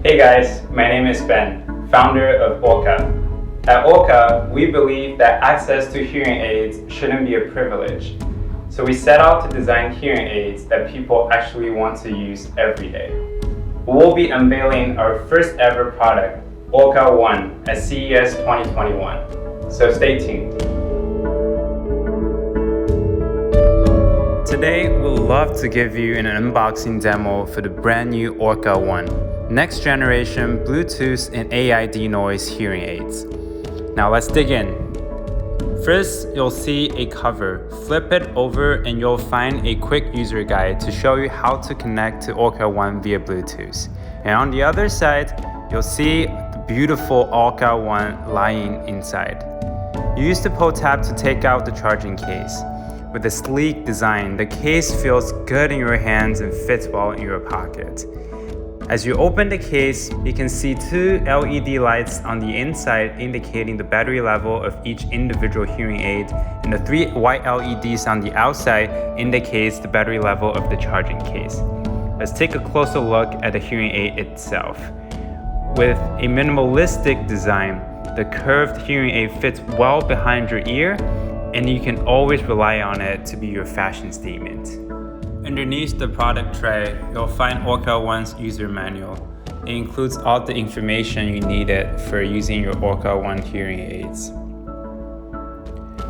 Hey guys, my name is Ben, founder of Orka. At Orka, we believe that access to hearing aids shouldn't be a privilege. So we set out to design hearing aids that people actually want to use every day. We'll be unveiling our first ever product, Orka One, at CES 2021. So stay tuned. Today, we'll love to give you an unboxing demo for the brand new Orka One, next generation Bluetooth and AI denoise hearing aids. Now let's dig in. First, you'll see a cover. Flip it over and you'll find a quick user guide to show you how to connect to Orka One via Bluetooth. And on the other side, you'll see the beautiful Orka One lying inside. Use the pull tab to take out the charging case. With a sleek design, the case feels good in your hands and fits well in your pocket. As you open the case, you can see two LED lights on the inside indicating the battery level of each individual hearing aid, and the three white LEDs on the outside indicates the battery level of the charging case. Let's take a closer look at the hearing aid itself. With a minimalistic design, the curved hearing aid fits well behind your ear, and you can always rely on it to be your fashion statement. Underneath the product tray, you'll find Orka One's user manual. It includes all the information you needed for using your Orka One hearing aids.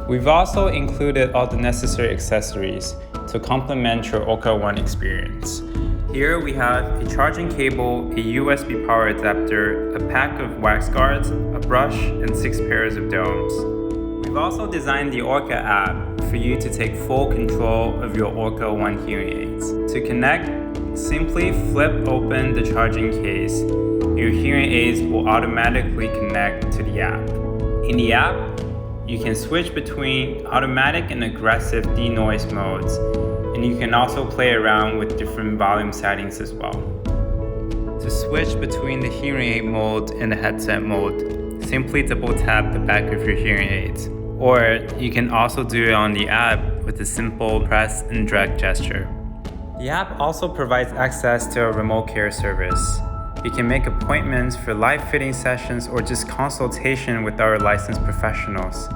We've also included all the necessary accessories to complement your Orka One experience. Here we have a charging cable, a USB power adapter, a pack of wax guards, a brush, and 6 pairs of domes. We've also designed the Orka app for you to take full control of your Orka One hearing aids. To connect, simply flip open the charging case. Your hearing aids will automatically connect to the app. In the app, you can switch between automatic and aggressive denoise modes, and you can also play around with different volume settings as well. To switch between the hearing aid mode and the headset mode, simply double tap the back of your hearing aids. Or you can also do it on the app with a simple press and drag gesture. The app also provides access to a remote care service. You can make appointments for live fitting sessions or just consultation with our licensed professionals.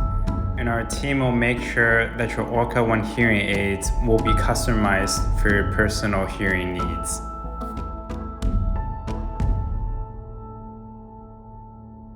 And our team will make sure that your Orka One hearing aids will be customized for your personal hearing needs.